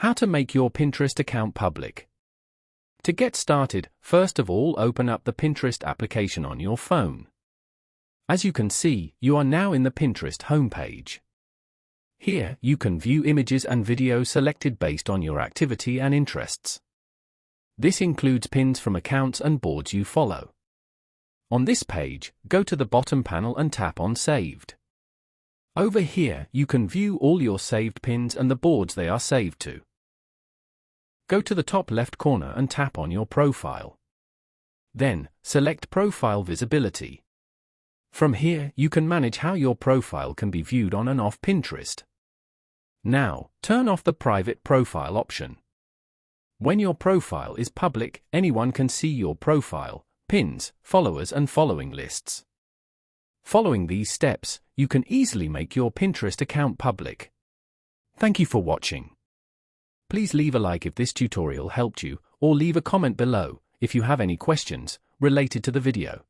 How to make your Pinterest account public. To get started, first of all open up the Pinterest application on your phone. As you can see, you are now in the Pinterest homepage. Here, you can view images and videos selected based on your activity and interests. This includes pins from accounts and boards you follow. On this page, go to the bottom panel and tap on Saved. Over here, you can view all your saved pins and the boards they are saved to. Go to the top left corner and tap on your profile. Then, select Profile Visibility. From here, you can manage how your profile can be viewed on and off Pinterest. Now, turn off the Private Profile option. When your profile is public, anyone can see your profile, pins, followers and following lists. Following these steps, you can easily make your Pinterest account public. Thank you for watching. Please leave a like if this tutorial helped you, or leave a comment below if you have any questions related to the video.